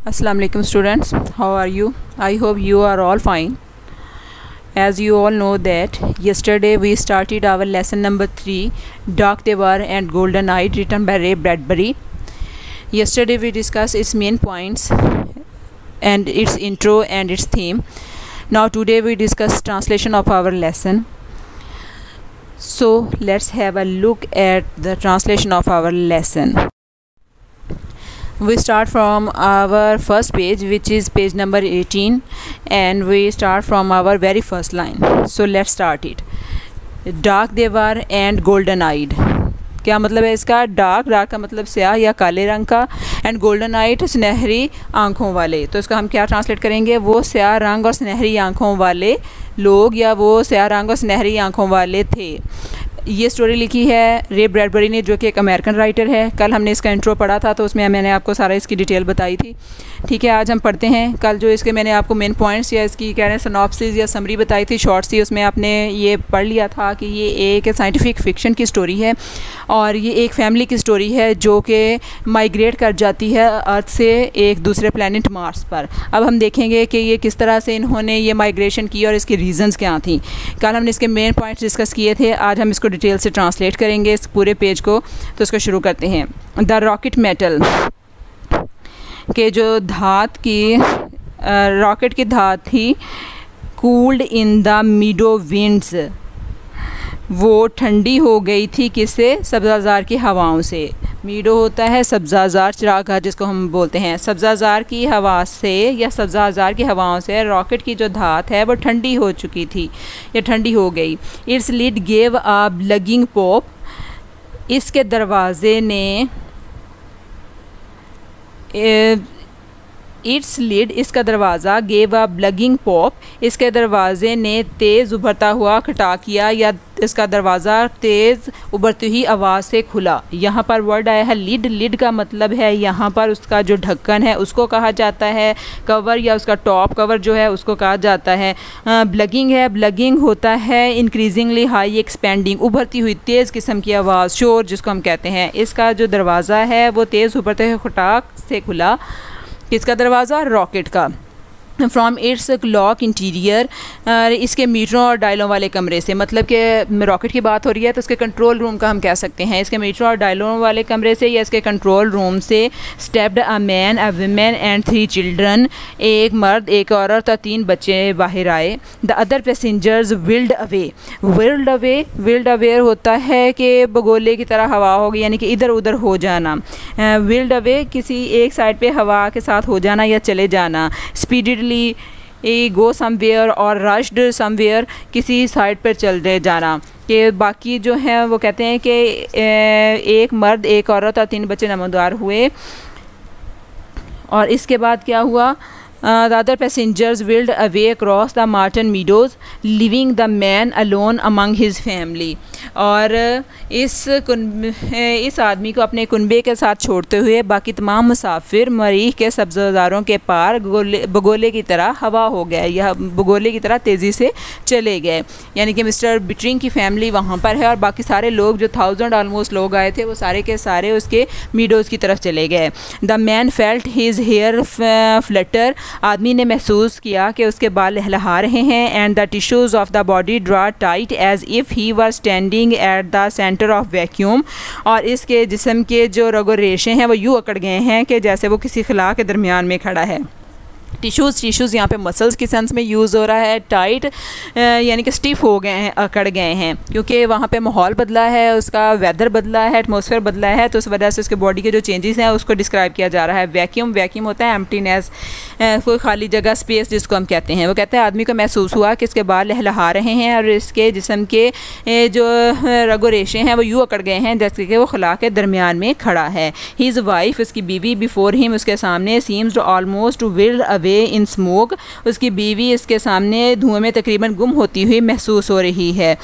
Assalamu alaikum students, how are you? I hope you are all fine. As you all know that yesterday we started our lesson number 3, Dark Tewar and Golden Night, written by Ray Bradbury. Yesterday we discussed its main points and its intro and its theme. Now today we discuss translation of our lesson. So let's have a look at the translation of our lesson. We start from our first page, which is page number 18, and we start from our very first line. So let's start it. Dark they were and golden eyed. क्या मतलब है इसका? Dark का मतलब स्याह या काले रंग का, एंड गोल्डन आइट सुनहरी आँखों वाले. तो इसका हम क्या ट्रांसलेट करेंगे? वो स्याह रंग और सुनहरी आँखों वाले लोग, या वो स्याह रंग और सुनहरी आँखों वाले थे. ये स्टोरी लिखी है रे ब्रैडबरी ने, जो कि एक अमेरिकन राइटर है. कल हमने इसका इंट्रो पढ़ा था, तो उसमें मैंने आपको सारा इसकी डिटेल बताई थी. ठीक है, आज हम पढ़ते हैं. कल जो इसके मैंने आपको मेन पॉइंट्स या इसकी कह रहे हैं सिनॉप्सिस या समरी बताई थी, शॉर्ट सी, उसमें आपने ये पढ़ लिया था कि ये एक साइंटिफिक फिक्शन की स्टोरी है और ये एक फैमिली की स्टोरी है जो कि माइग्रेट कर जाती है अर्थ से एक दूसरे प्लैनेट मार्स पर. अब हम देखेंगे कि ये किस तरह से इन्होंने ये माइग्रेशन की और इसकी रीज़न्स क्या थी. कल हमने इसके मेन पॉइंट्स डिस्कस किए थे, आज हम इसको डिटेल से ट्रांसलेट करेंगे इस पूरे पेज को. तो इसको शुरू करते हैं. द रॉकेट मेटल के जो धात की रॉकेट की धात थी, कूल्ड इन द मीडो विंड्स, वो ठंडी हो गई थी किससे? सब्ज़ाज़ार की हवाओं से. मीडो होता है सब्ज़ाज़ार, चिराग जिसको हम बोलते हैं. सब्ज़ाज़ार की हवा से या सब्ज़ाज़ार की हवाओं से रॉकेट की जो धात है वो ठंडी हो चुकी थी या ठंडी हो गई. Its lid gave a bubbling pop, इसके दरवाज़े ने इट्स लिड, इसका दरवाज़ा, गेव अ ब्लगिंग पॉप, इसके दरवाज़े ने तेज़ उभरता हुआ खटा किया, या इसका दरवाज़ा तेज़ उभरती हुई आवाज़ से खुला. यहाँ पर वर्ड आया है लिड. लिड का मतलब है यहाँ पर उसका जो ढक्कन है उसको कहा जाता है कवर, या उसका टॉप कवर जो है उसको कहा जाता है. ब्लगिंग है, ब्लगिंग होता है इंक्रीजिंगली हाई एक्सपेंडिंग, उभरती हुई तेज़ किस्म की आवाज़, शोर जिसको हम कहते हैं. इसका जो दरवाज़ा है वो तेज़ उभरते हुए खटाक से खुला. किसका दरवाज़ा? रॉकेट का. फ्रॉम इट्स क्लॉक इंटीरियर, इसके मीटरों और डायलों वाले कमरे से. मतलब कि रॉकेट की बात हो रही है तो इसके कंट्रोल रूम का हम कह सकते हैं. इसके मीटरों और डायलों वाले कमरे से या इसके कंट्रोल रूम से stepped a man, a woman and 3 children, एक मर्द, एक औरत और 3 बच्चे बाहर आए. The other passengers willed away. Willed away होता है कि बगोले की तरह हवा होगी, यानी कि इधर उधर हो जाना. विल्ड अवे किसी एक साइड पे हवा के साथ हो जाना या चले जाना. स्पीडेडली गो समवेयर और रश्ड समवेयर, किसी साइड पर चल दे जाना. कि बाकी जो है वो कहते हैं कि एक मर्द, एक औरत और 3 बच्चे नमोदार हुए. और इसके बाद क्या हुआ? The other passengers wheeled away across the Martin Meadows, leaving the man alone among his family. और इस आदमी को अपने कुनबे के साथ छोड़ते हुए बाकी तमाम मुसाफिर मरीख के सब्ज़ाज़ारों के पार बगोले की तरह हवा हो गए, या बगोले की तरह तेज़ी से चले गए. यानी कि मिस्टर बिटरिंग की फैमिली वहाँ पर है और बाकी सारे लोग जो 1000 ऑलमोस्ट लोग आए थे वो सारे के सारे उसके मीडोज़ की तरफ चले गए. The man felt his hair flutter, आदमी ने महसूस किया कि उसके बाल लहलहा रहे हैं. And the tissues of the body draw tight as if he were standing at the centre of vacuum, और इसके जिस्म के जो रगो रेशे हैं वो यूँ अकड़ गए हैं कि जैसे वो किसी खला के दरमियान में खड़ा है. टिश्यूज़ यहाँ पे मसल्स की सेंस में यूज़ हो रहा है. टाइट यानी कि स्टिफ हो गए हैं, अकड़ गए हैं, क्योंकि वहाँ पे माहौल बदला है, उसका वेदर बदला है, एटमॉस्फेयर बदला है, तो उस वजह से उसके बॉडी के जो चेंजेस हैं उसको डिस्क्राइब किया जा रहा है. वैक्यूम होता है एम्प्टीनेस, कोई खाली जगह, स्पेस जिसको हम कहते हैं. वो कहते हैं आदमी को महसूस हुआ कि इसके बाल लहलहा रहे हैं और इसके जिस्म के जो रगो रेशे हैं वो यूँ अकड़ गए हैं जैसे कि वो खला के दरमियान में खड़ा है. हिज वाइफ, उसकी बीवी, बिफोर हिम, उसके सामने, seems almost willed away in smoke, उसकी बीवी इसके सामने धुएं में तकरीबन गुम होती हुई महसूस हो रही है.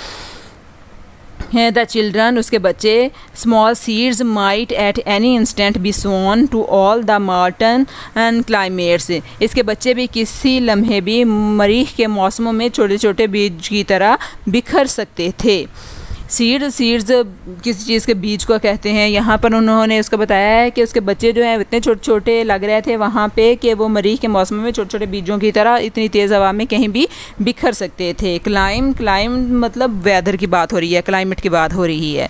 द चिल्ड्रन, उसके बच्चे, small seeds might at any instant be sown to all the Martian and climates, इसके बच्चे भी किसी लम्हे भी मरीख के मौसमों में छोटे छोटे बीज की तरह बिखर सकते थे. सीड्स किसी चीज़ के बीज को कहते हैं। यहाँ पर उन्होंने उसको बताया है कि उसके बच्चे जो हैं इतने छोटे छोटे लग रहे थे वहाँ पे कि वो मरीख के मौसम में छोटे छोटे बीजों की तरह इतनी तेज़ हवा में कहीं भी बिखर सकते थे। क्लाइम मतलब वेदर की बात हो रही है, क्लाइमेट की बात हो रही है,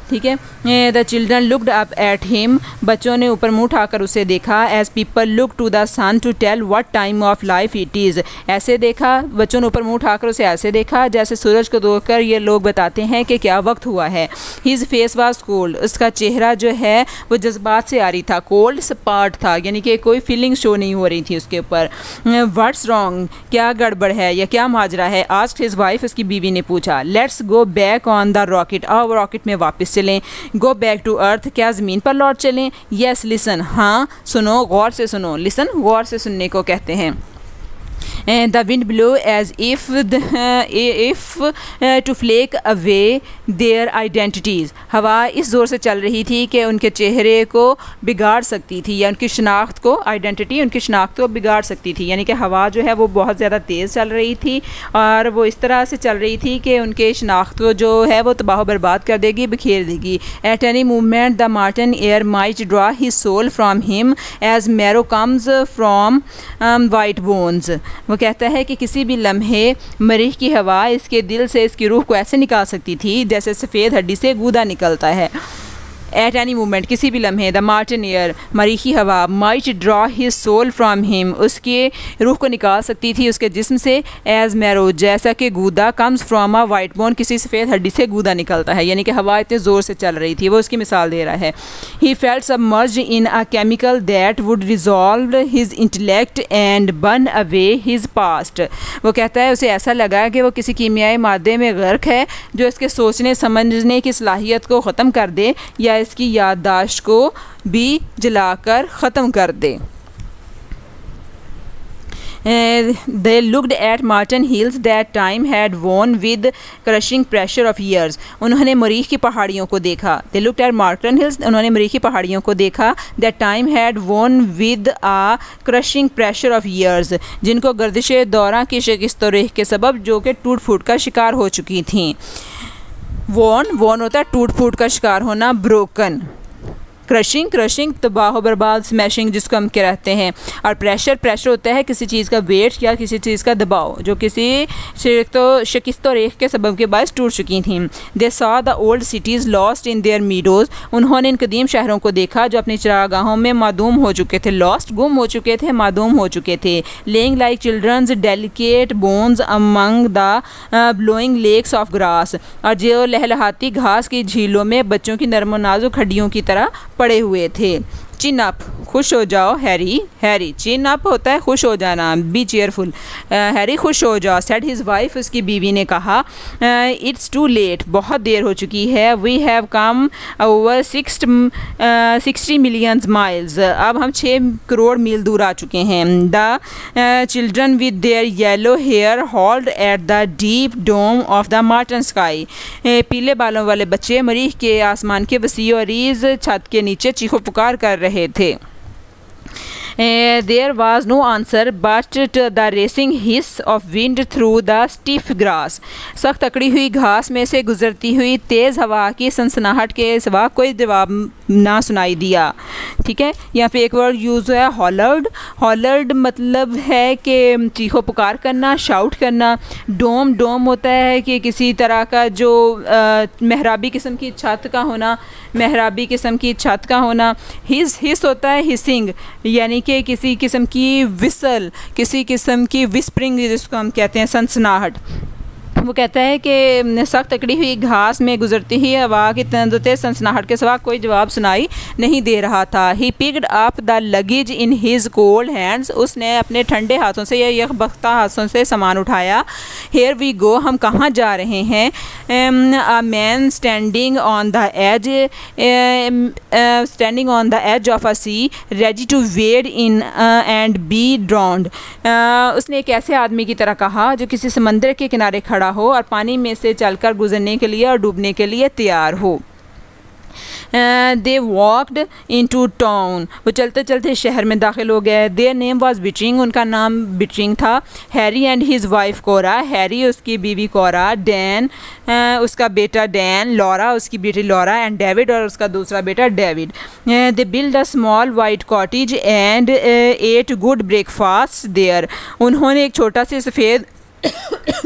ठीक है। The children looked up at him, बच्चों ने ऊपर मुँह उठाकर उसे देखा। As people look to the sun to tell what time of life it is, ऐसे देखा, बच्चों ने ऊपर मुँह उठाकर उसे ऐसे देखा जैसे सूरज को देखकर ये लोग बताते हैं कि क्या वक्त हुआ है। हिज फेस वाज कोल्ड, उसका चेहरा जो है वो जज्बात से आ रही था। कोल्ड सपाट था, यानी कि कोई फीलिंग शो नहीं हो रही थी उसके ऊपर। व्हाट्स रॉन्ग, क्या गड़बड़ है या क्या माजरा है, आस्क्ड हिज वाइफ, उसकी बीवी ने पूछा। Let's go back on the rocket, आओ रॉकेट में वापस चलें। गो बैक टू अर्थ, क्या ज़मीन पर लौट चलें। येस लिसन, हाँ सुनो, गौर से सुनो। लिसन गौर से सुनने को कहते हैं। The wind blew as if to flake away their identities, हवा इस ज़ोर से चल रही थी कि उनके चेहरे को बिगाड़ सकती थी या उनकी शनाख्त को, आइडेंटिटी उनकी शनाख्त को बिगाड़ सकती थी। यानी कि हवा जो है वो बहुत ज़्यादा तेज़ चल रही थी और वो इस तरह से चल रही थी कि उनके शनाख्त को जो है वो तबाह बर्बाद कर देगी, बिखेर देगी। At any movement the Martian air might draw his soul from him as marrow comes from white bones, वो कहता है कि किसी भी लम्हे मरीख की हवा इसके दिल से इसकी रूह को ऐसे निकाल सकती थी जैसे सफ़ेद हड्डी से गूदा निकलता है। एट एनी मोमेंट, किसी भी लम्हे, द मार्टिन एयर, मरीखी हवा, might draw his soul from him, उसके रूह को निकाल सकती थी उसके जिस्म से। एज मैरो, जैसा कि गूदा, comes from a white bone, किसी सफ़ेद हड्डी से गूदा निकलता है। यानी कि हवा इतने ज़ोर से चल रही थी, वो उसकी मिसाल दे रहा है। He felt submerged in a chemical that would resolve his intellect and burn away his past, वो कहता है उसे ऐसा लगा कि वो किसी कीमियाई मादे में गर्क है जो इसके सोचने समझने की सलाहियत को ख़त्म कर दे या इसकी याददाश्त को भी जलाकर ख़त्म कर दे। They looked at Martin Hills that time had worn with crushing pressure of years, उन्होंने मरीख की पहाड़ियों को देखा। They looked at Martin Hills, उन्होंने मरीख की पहाड़ियों को देखा। That time had worn with a crushing pressure of years, जिनको गर्दिश दौरा की शिकस्त व रेख के सबब जो कि टूट फूट का शिकार हो चुकी थीं। वॉन होता है टूट फूट का शिकार होना, ब्रोकन। क्रशिंग तबाह बर्बाद, स्मैशिंग जिसको हम कहते हैं। और प्रेशर होता है किसी चीज़ का वेट या किसी चीज़ का दबाव जो किसी शिकस्त रेख के सबब के बायस टूट चुकी थी। They saw the old cities lost in their meadows, उन्होंने इन कदीम शहरों को देखा जो अपनी चरागाहों में मादूम हो चुके थे। लॉस्ट गुम हो चुके थे, मादूम हो चुके थे। Lying like children's delicate bones among the blowing lakes of grass, और जो लहलहाती घास की झीलों में बच्चों की नरम नाजुक हड्डियों की तरह पड़े हुए थे। चिन अप, खुश हो जाओ हैरी, चिन अप होता है खुश हो जाना, बी चेयरफुल, हैरी खुश हो जाओ। सेड हिज वाइफ, उसकी बीवी ने कहा। इट्स टू लेट, बहुत देर हो चुकी है। We have come over 60 million miles, अब हम 6 करोड़ मील दूर आ चुके हैं। The children with their yellow hair hold at the deep dome of the Martian sky, पीले बालों वाले बच्चे मरीख के आसमान के वसी और रीज़ छत के नीचे चीखो पुकार कर रहे थे। There was no answer but the racing hiss of wind through the stiff grass, सख्त अकड़ी हुई घास में से गुजरती हुई तेज़ हवा की सनसनाहट के सिवा कोई जवाब ना सुनाई दिया। ठीक है, यहाँ पे एक वर्ड यूज़ है हॉलर्ड मतलब है कि चीखो पुकार करना, शाउट करना। डोम होता है कि किसी तरह का जो महराबी किस्म की छत का होना। हिस होता है हिसिंग, यानी कि किसी किस्म की विसल, किसी किस्म की विस्परिंग जिसको हम कहते हैं सनसनाहट। वो कहता है कि सख्त अकड़ी हुई घास में गुजरती हुई हवा की तेज सनसनाहट के सिवा कोई जवाब सुनाई नहीं दे रहा था। He picked up the luggage in his cold hands, उसने अपने ठंडे हाथों से या यखबख्ता हाथों से सामान उठाया। हेयर वी गो, हम कहाँ जा रहे हैं। A man standing on the edge of a sea ready to wade in and be drowned, उसने एक ऐसे आदमी की तरह कहा जो किसी समंदर के किनारे खड़ा हो और पानी में से चलकर गुजरने के लिए और डूबने के लिए तैयार हो। दे वॉकड इनटू टाउन, वो चलते चलते शहर में दाखिल हो गए। देयर नेम वाज बिटरिंग, उनका नाम बिटरिंग था। Harry and his wife Cora, Harry उसकी बीवी कोरा, डैन उसका बेटा डैन, लॉरा उसकी बेटी लॉरा, एंड डेविड और उसका दूसरा बेटा David. They build a small white cottage and ate good breakfast there, उन्होंने एक छोटा सा सफ़ेद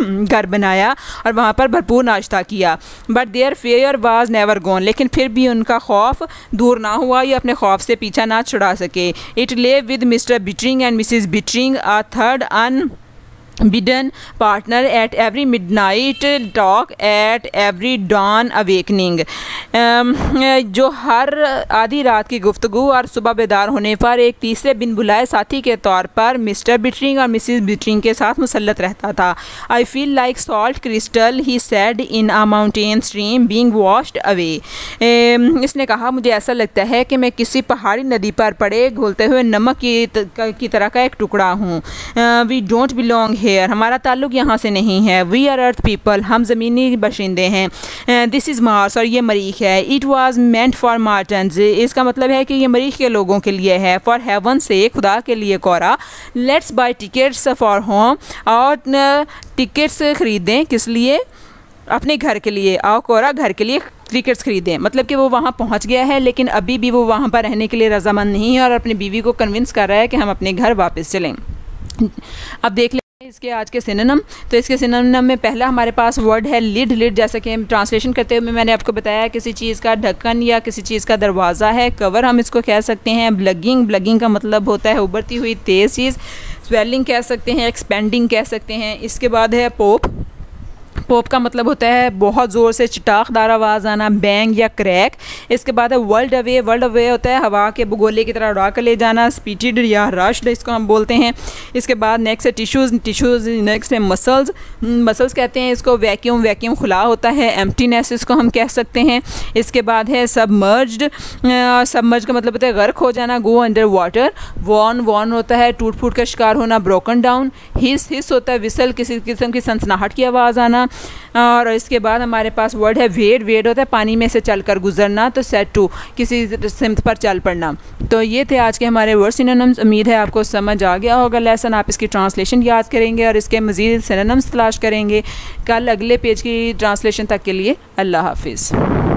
घर बनाया और वहाँ पर भरपूर नाश्ता किया। But their fear was never gone, लेकिन फिर भी उनका खौफ दूर ना हुआ, ये अपने खौफ से पीछा ना छुड़ा सके। It lay with Mr Bittering and Mrs Bittering, a third hidden partner at every midnight talk at every dawn awakening, जो हर आधी रात की गुफ्तगू और सुबह बेदार होने पर एक तीसरे बिन बुलाए साथी के तौर पर मिस्टर बिटरिंग और मिसिस बिटरिंग के साथ मुसल्लत रहता था। I feel like salt crystal he said in a mountain stream being washed away, इसने कहा मुझे ऐसा लगता है कि मैं किसी पहाड़ी नदी पर पड़े घुलते हुए नमक की तरह का एक टुकड़ा हूँ। वी डोंट बिलोंग हेयर, हमारा ताल्लुक यहाँ से नहीं है। वी आर अर्थ पीपल, हम ज़मीनी बाशिंदे हैं। दिस इज़ मार्स, और ये मरीख है। इट वॉज़ मेंट फॉर मार्टन्स, इसका मतलब है कि ये मरीख के लोगों के लिए है। फॉर हेवन से, खुदा के लिए कोरा। Let's buy tickets for home, और टिकट्स ख़रीदें किस लिए? अपने घर के लिए। आओ कोरा घर के लिए टिकट्स ख़रीदें, मतलब कि वो वहाँ पहुँच गया है लेकिन अभी भी वो वहाँ पर रहने के लिए रजामंद नहीं है और अपनी बीवी को कन्विंस कर रहा है कि हम अपने घर वापस चलें। अब देख लें इसके आज के सिनोनिम। तो इसके सिनोनिम में पहला हमारे पास वर्ड है लिड। लिड जैसा कि हम ट्रांसलेशन करते हुए मैंने आपको बताया किसी चीज़ का ढक्कन या किसी चीज़ का दरवाज़ा है। कवर हम इसको कह सकते हैं। ब्लगिंग, ब्लगिंग का मतलब होता है उभरती हुई तेज़ चीज़। स्वेलिंग कह सकते हैं, एक्सपेंडिंग कह सकते हैं। इसके बाद है पोप। पोप का मतलब होता है बहुत ज़ोर से चिटाकदार आवाज़ आना, बैंग या क्रैक। इसके बाद है वर्ल्ड अवे। वर्ल्ड अवे होता है हवा के भगोले की तरह उड़ा कर ले जाना, स्पीटेड या रश्ड इसको हम बोलते हैं। इसके बाद नेक्स्ट है टिश्यूज़। टिश्यूज़ नेक्स्ट है मसल्स। मसल्स कहते हैं इसको। वैक्यूम, वैक्यूम खुला होता है। एम्प्टीनेस इसको हम कह सकते हैं। इसके बाद है सबमर्ज्ड। सबमर्ज का मतलब होता है गर्क हो जाना, go under water. Worn, worn होता है टूट फूट का शिकार होना, ब्रोकन डाउन। हिस, हिस होता है विसल, किसी किस्म की सनसनाहट की आवाज़ आना। और इसके बाद हमारे पास वर्ड है वेड। वेड होता है पानी में से चलकर गुजरना। तो सेट टू, किसी सिमत पर चल पड़ना। तो ये थे आज के हमारे वर्ड सिनोनिम्स। उम्मीद है आपको समझ आ गया होगा लेसन। आप इसकी ट्रांसलेशन याद करेंगे और इसके मज़ीद सिनोनिम्स तलाश करेंगे। कल अगले पेज की ट्रांसलेशन तक के लिए अल्लाह हाफिज़।